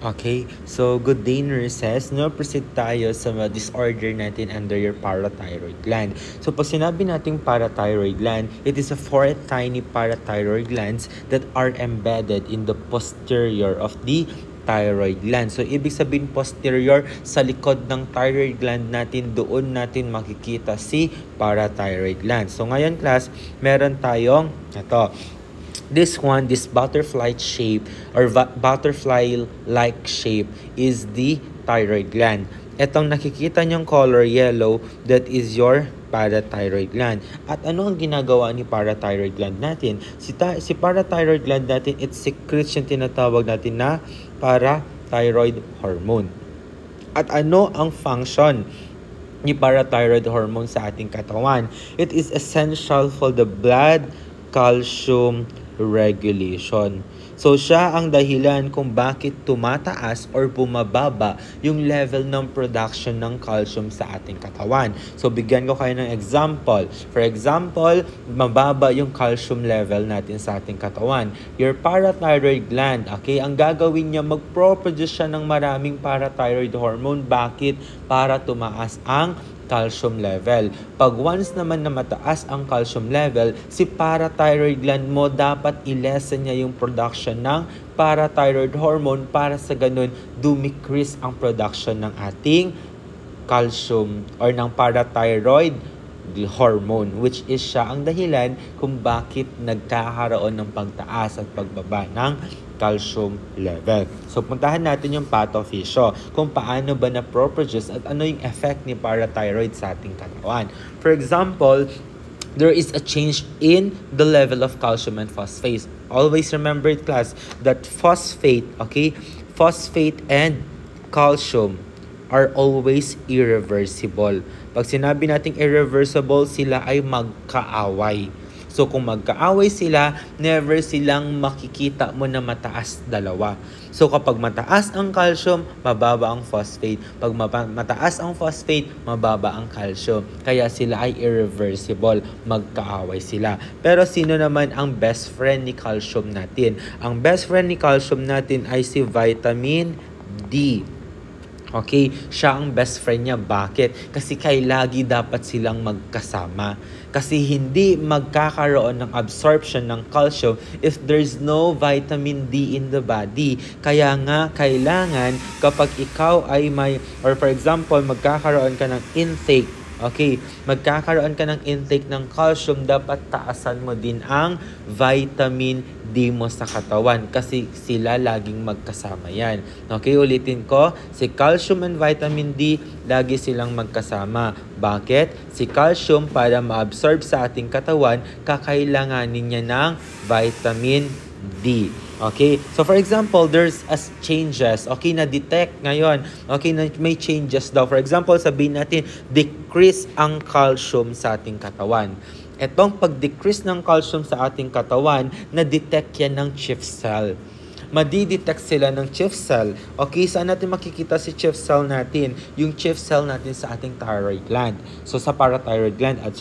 Okay, so good day nurses. No, proceed tayo sa mga disorder natin under your parathyroid gland. So pag sinabi nating parathyroid gland, it is a four tiny parathyroid glands that are embedded in the posterior of the thyroid gland. So ibig sabihin posterior, sa likod ng thyroid gland natin, doon natin makikita si parathyroid gland. So ngayon class, meron tayong ito. This butterfly shape or butterfly-like shape is the thyroid gland. Etong nakikita niyong color yellow, that is your parathyroid gland. At ano ang ginagawa ni parathyroid gland natin? Si parathyroid gland natin, it secretes yung tinatawag natin na parathyroid hormone. At ano ang function ni parathyroid hormone sa ating katawan? It is essential for the blood calcium regulation. So siya ang dahilan kung bakit tumataas or bumababa yung level ng production ng calcium sa ating katawan. So bigyan ko kayo ng example. For example, mababa yung calcium level natin sa ating katawan. Your parathyroid gland, okay, ang gagawin niya, magproproduce siya ng maraming parathyroid hormone. Bakit? Para tumaas ang calcium level. Pag once naman na mataas ang calcium level, si parathyroid gland mo dapat i-lessen niya yung production ng parathyroid hormone para sa ganun dumikrease ang production ng ating calcium or ng parathyroid hormone, which is siya ang dahilan kung bakit nagkakaroon ng pagtaas at pagbaba ng calcium level. So, puntahan natin yung pathophysiology, kung paano ba na-produce at ano yung effect ni parathyroid sa ating katawan. For example, there is a change in the level of calcium and phosphate. Always remember it, class, that phosphate and calcium are always irreversible. Pag sinabi nating irreversible, sila ay magkaaway. So kung magkaaway sila, never silang makikita mo na mataas dalawa. So kapag mataas ang calcium, mababa ang phosphate. Pag mataas ang phosphate, mababa ang calcium. Kaya sila ay irreversible, magkaaway sila. Pero sino naman ang best friend ni calcium natin? Ang best friend ni calcium natin ay si vitamin D. Okay, siya ang best friend niya. Bakit? Kasi lagi dapat silang magkasama. Kasi hindi magkakaroon ng absorption ng calcium if there's no vitamin D in the body. Kaya nga, kailangan kapag ikaw ay may, or for example, magkakaroon ka ng intake, okay, magkakaroon ka ng intake ng calcium, dapat taasan mo din ang vitamin D mo sa katawan kasi sila laging magkasama yan. Okay, ulitin ko, si calcium and vitamin D, lagi silang magkasama. Bakit? Si calcium, para ma-absorb sa ating katawan, kakailanganin niya ng vitamin D. Okay? So for example, there's changes. Okay, na-detect ngayon. Okay, may changes daw. For example, sabihin natin, decrease ang calcium sa ating katawan. Etong pag-decrease ng calcium sa ating katawan, na-detect yan ng chief cell. Madidetect sila ng chief cell. Okay, saan natin makikita si chief cell natin? Yung chief cell natin sa ating thyroid gland. So sa parathyroid gland, I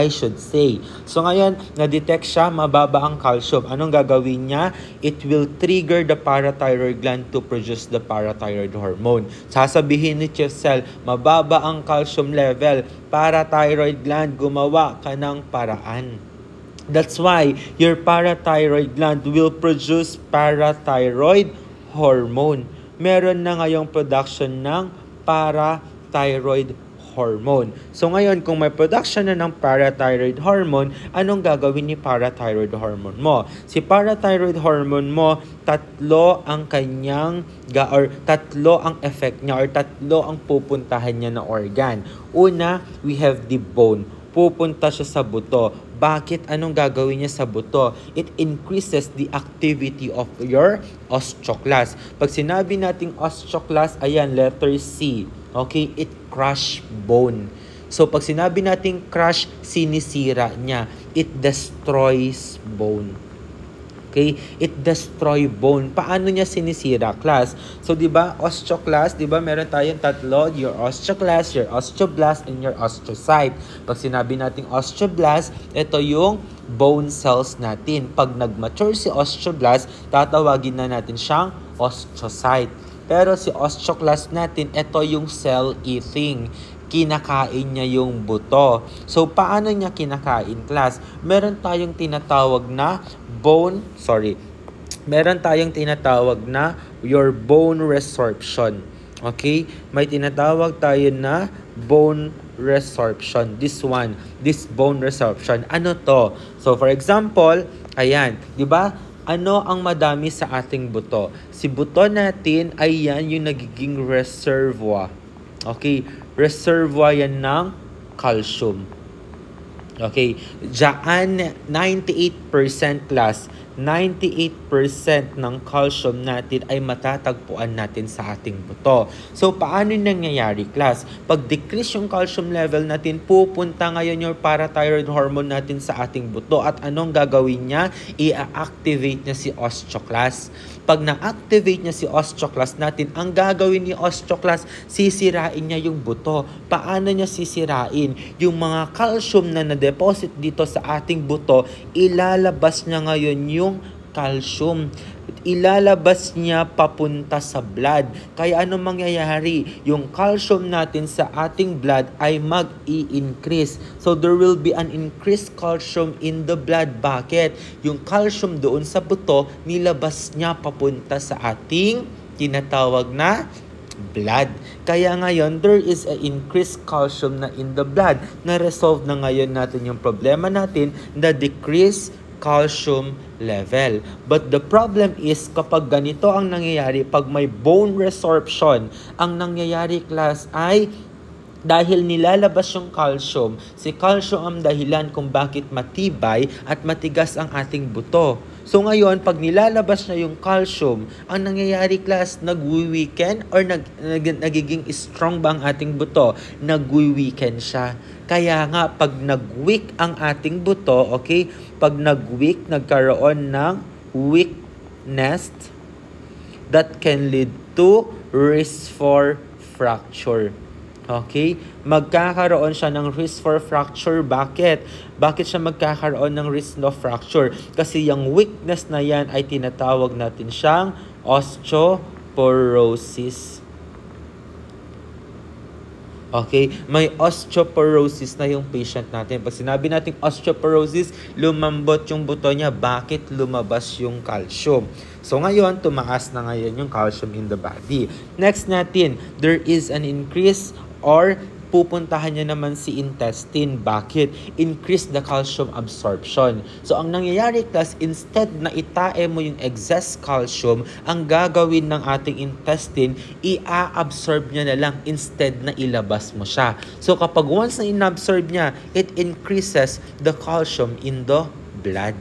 should say. So ngayon, na-detect siya, mababa ang calcium. Anong gagawin niya? It will trigger the parathyroid gland to produce the parathyroid hormone. Sasabihin ni chief cell, mababa ang calcium level. Parathyroid gland, gumawa ka ng paraan. That's why your parathyroid gland will produce parathyroid hormone. Meron na ngayong production ng parathyroid hormone. So ngayon, kung may production na ng parathyroid hormone, anong gagawin ni parathyroid hormone mo? Si parathyroid hormone mo, tatlo ang effect niya or tatlo ang pupuntahan niya na organ. Una, we have the bone. Pupunta siya sa buto. Bakit? Anong gagawin niya sa buto? It increases the activity of your osteoclast. Pag sinabi nating osteoclast, ayan, letter C. Okay? It crush bone. So, pag sinabi nating crush, sinisira niya. It destroys bone. Okay? It destroy bone. Paano niya sinisira, class? So, di ba, osteoclast, di ba, meron tayong tatlo, your osteoclast, your osteoblast, and your osteocyte. Pag sinabi nating osteoblast, ito yung bone cells natin. Pag nag-mature si osteoblast, tatawagin na natin siyang osteocyte. Pero si osteoclast natin, ito yung cell-eating. Kinakain niya yung buto. So, paano niya kinakain, class? Meron tayong tinatawag na your bone resorption. Okay? May tinatawag tayo na bone resorption. This bone resorption. Ano to? So, for example, ayan, di ba? Ano ang madami sa ating buto? Si buto natin ay yan yung nagiging reservoir. Okay? Reservoir yan ng calcium. Okay? Diyan, 98% class, 98% ng calcium natin ay matatagpuan natin sa ating buto. So, paano nangyayari, class? Pag decrease yung calcium level natin, pupunta ngayon yung parathyroid hormone natin sa ating buto. At anong gagawin niya? I-activate niya si osteoclast. Pag na-activate niya si osteoclast natin, ang gagawin ni osteoclast, sisirain niya yung buto. Paano niya sisirain? Yung mga calcium na na-deposit dito sa ating buto, ilalabas niya ngayon yung calcium. Ilalabas niya papunta sa blood. Kaya ano mangyayari? Yung calcium natin sa ating blood ay mag-i-increase. So there will be an increased calcium in the blood. Bakit? Yung calcium doon sa buto, nilabas niya papunta sa ating tinatawag na blood. Kaya ngayon, there is an increased calcium na in the blood. Na-resolve na ngayon natin yung problema natin, the decreased calcium level. But the problem is, kapag ganito ang nangyayari, pag may bone resorption, ang nangyayari, class, ay dahil nilalabas yung calcium, si calcium ang dahilan kung bakit matibay at matigas ang ating buto. So ngayon, pag nilalabas na yung calcium, ang nangyayari, class, nagwi-weaken or nagiging strong ba ang ating buto? Nagwi-weaken siya. Kaya nga, pag nag-weak ang ating buto, okay, pag nag-weak, nagkaroon ng weakness, that can lead to risk for fracture. Okay? Magkakaroon siya ng risk for fracture. Bakit? Bakit siya magkakaroon ng risk of fracture? Kasi yung weakness na yan ay tinatawag natin siyang osteoporosis. Okay? May osteoporosis na yung patient natin. Pag sinabi natin osteoporosis, lumambot yung buto niya. Bakit lumabas yung calcium? So ngayon, tumaas na ngayon yung calcium in the body. Next natin, there is an increase or pupuntahan niya naman si intestine. Bakit? Increase the calcium absorption. So, ang nangyayari, class, instead na itae mo yung excess calcium, ang gagawin ng ating intestine, i-absorb niya na lang instead na ilabas mo siya. So, kapag once na inabsorb niya, it increases the calcium in the blood.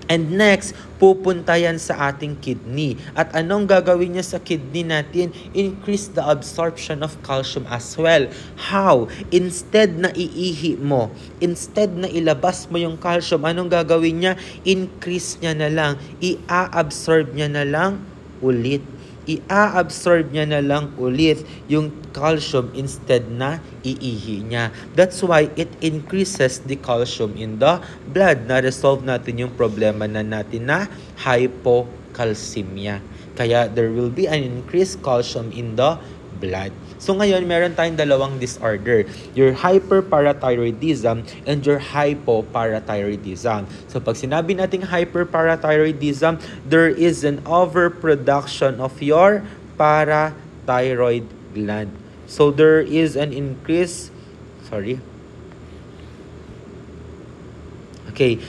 And next, pupunta yan sa ating kidney. At anong gagawin niya sa kidney natin? Increase the absorption of calcium as well. How? Instead na iihi mo, instead na ilabas mo yung calcium, anong gagawin niya? Increase niya na lang. I-absorb niya na lang ulit. I-absorb niya na lang ulit yung calcium instead na iihi niya. That's why it increases the calcium in the blood. Na-resolve natin yung problema na natin na hypocalcemia. Kaya there will be an increased calcium in the blood. So ngayon, meron tayong dalawang disorder. Your hyperparathyroidism and your hypoparathyroidism. So pag sinabi nating hyperparathyroidism, there is an overproduction of your parathyroid gland. So there is an increase,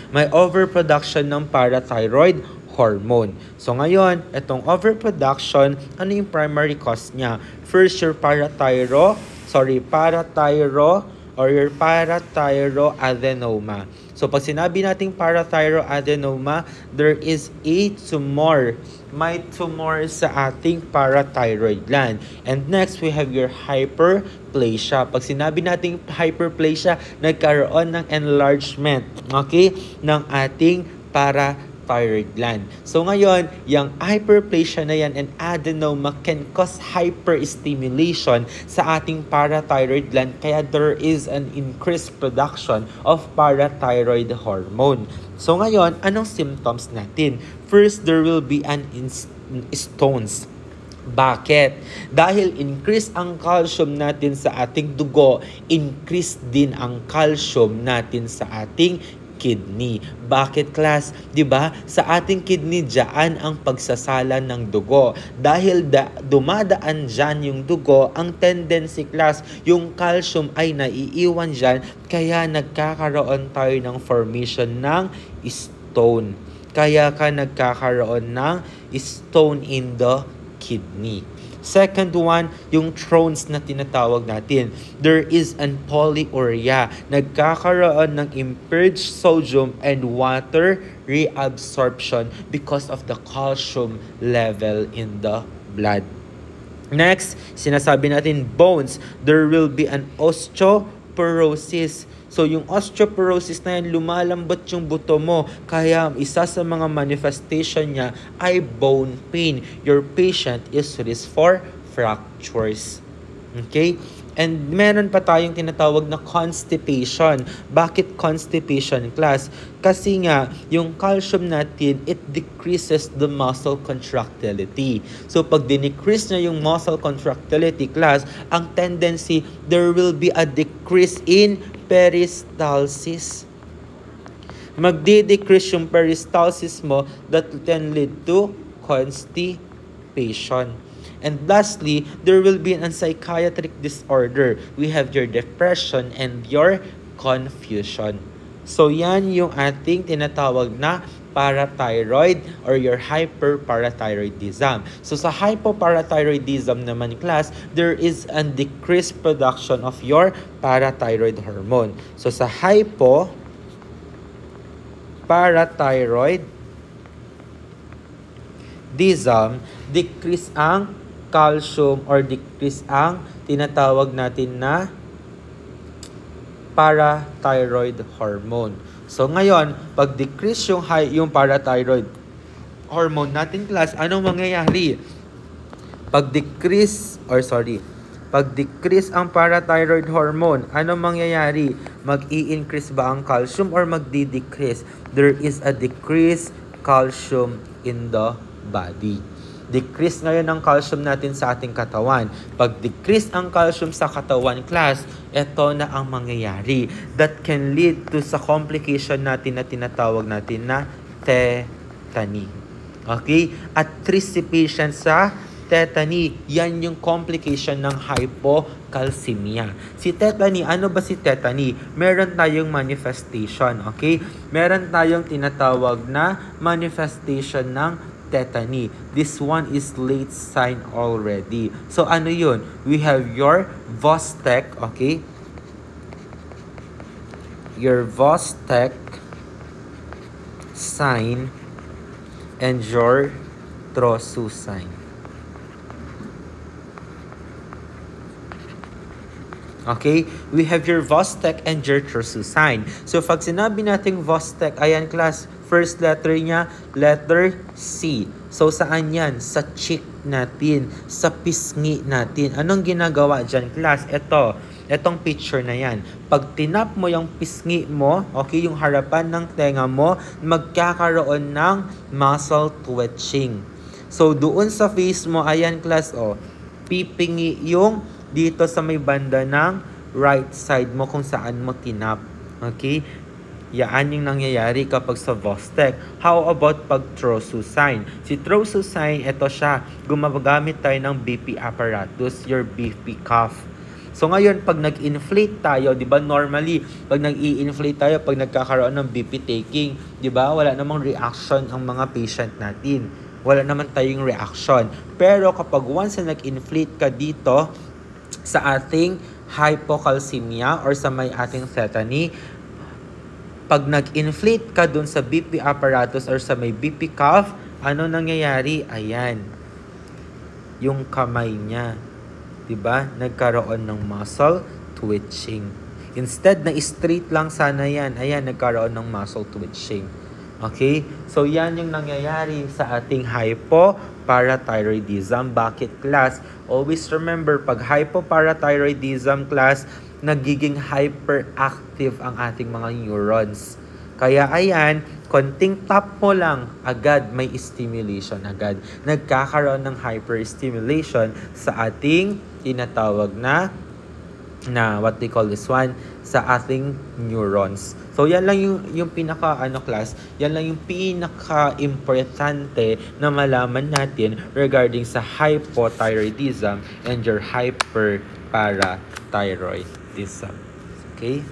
may overproduction ng parathyroid hormone. So ngayon, itong overproduction, ano yung primary cause niya? First, your parathyroadenoma. So pag sinabi nating parathyroadenoma, there is a tumor. May tumor sa ating parathyroid gland. And next, we have your hyperplasia. Pag sinabi nating hyperplasia, nagkaroon ng enlargement, okay, ng ating parathyroid thyroid gland. So ngayon, yung hyperplasia na yan and adenoma can cause hyperstimulation sa ating parathyroid gland, kaya there is an increased production of parathyroid hormone. So ngayon, anong symptoms natin? First, there will be an stones. Bakit? Dahil increase ang calcium natin sa ating dugo, increase din ang calcium natin sa ating kidney. Bakit, class? 'Di ba? Sa ating kidney diyan ang pagsasala ng dugo. Dahil dumadaan diyan yung dugo, ang tendency, class, yung calcium ay naiiwan diyan, kaya nagkakaroon tayo ng formation ng stone. Kaya ka nagkakaroon ng stone in the kidney. Second one, yung Crohn's na tinatawag natin. There is an polyuria. Nagkakaroon ng impaired sodium and water reabsorption because of the calcium level in the blood. Next, sinasabi natin bones. There will be an osteoporosis. So, yung osteoporosis na yan, lumalambot yung buto mo. Kaya, isa sa mga manifestation niya ay bone pain. Your patient is risk for fractures. Okay? And meron pa tayong tinatawag na constipation. Bakit constipation, class? Kasi nga, yung calcium natin, it decreases the muscle contractility. So, pag dinecrease na yung muscle contractility, class, ang tendency, there will be a decrease in peristalsis. Magdi-decrease yung peristalsis mo, that can lead to constipation. And lastly, there will be an psychiatric disorder. We have your depression and your confusion. So yan yung ating tinatawag na parathyroid or your hyperparathyroidism. So sa hypoparathyroidism naman, class, there is a decreased production of your parathyroid hormone. So sa hypoparathyroidism, decrease ang calcium or decrease ang tinatawag natin na parathyroid hormone. So ngayon, pag decrease yung parathyroid hormone natin, class, anong mangyayari? Pag decrease ang parathyroid hormone, anong mangyayari? Mag-i-increase ba ang calcium or magdi-decrease? There is a decreased calcium in the body. Decrease ngayon ang calcium natin sa ating katawan. Pag decrease ang calcium sa katawan, class, ito na ang mangyayari. That can lead to sa complication natin na tinatawag natin na tetany. Okay? At 3 patients sa tetany, yan yung complication ng hypocalcemia. Si tetany, ano ba si tetany? Meron tayong manifestation, okay? Meron tayong tinatawag na manifestation ng tetany. This one is late sign already. So ano yun? We have your Vostek, okay? Your Vostek sign and your Trosu sign. Okay? We have your Vostek and your Trosu sign. So, pag sinabi natin Vostek, ayan, class, first letter niya, letter C. So, saan yan? Sa cheek natin, sa pisngi natin. Anong ginagawa dyan, class? Etong picture na yan. Pag tinap mo yung pisngi mo, okay, yung harapan ng tenga mo, magkakaroon ng muscle twitching. So, doon sa face mo, ayan, class, pipingi yung dito sa may banda ng right side mo kung saan mo tinap. Okay? Yan yung nangyayari kapag sa Vostek. How about pag Trosu sign? Si Trosu sign, ito siya. Gumagamit tayo ng BP apparatus, your BP cuff. So ngayon, pag nag-inflate tayo, di ba normally, pag nag-i-inflate tayo, pag nagkakaroon ng BP taking, di ba, wala namang reaction ang mga patient natin. Wala naman tayong reaction. Pero kapag once na nag-inflate ka dito, sa ating hypocalcemia or sa may ating tetany, pag nag-inflate ka dun sa BP apparatus or sa may BP cuff, ano nangyayari? Ayan. Yung kamay niya. Diba? Nagkaroon ng muscle twitching. Instead na straight lang sana yan, ayan, nagkaroon ng muscle twitching. Okay? So, yan yung nangyayari sa ating hypoparathyroidism. Bakit, class? Always remember, pag hypoparathyroidism, class, nagiging hyperactive ang ating mga neurons. Kaya ayan, konting tap mo lang, agad may stimulation agad. Nagkakaroon ng hyperstimulation sa ating tinatawag na what they call this one, sa ating neurons. So yan lang yung pinaka class, yan lang yung pinaka importante na malaman natin regarding sa hypothyroidism and your hyperparathyroidism. Okay?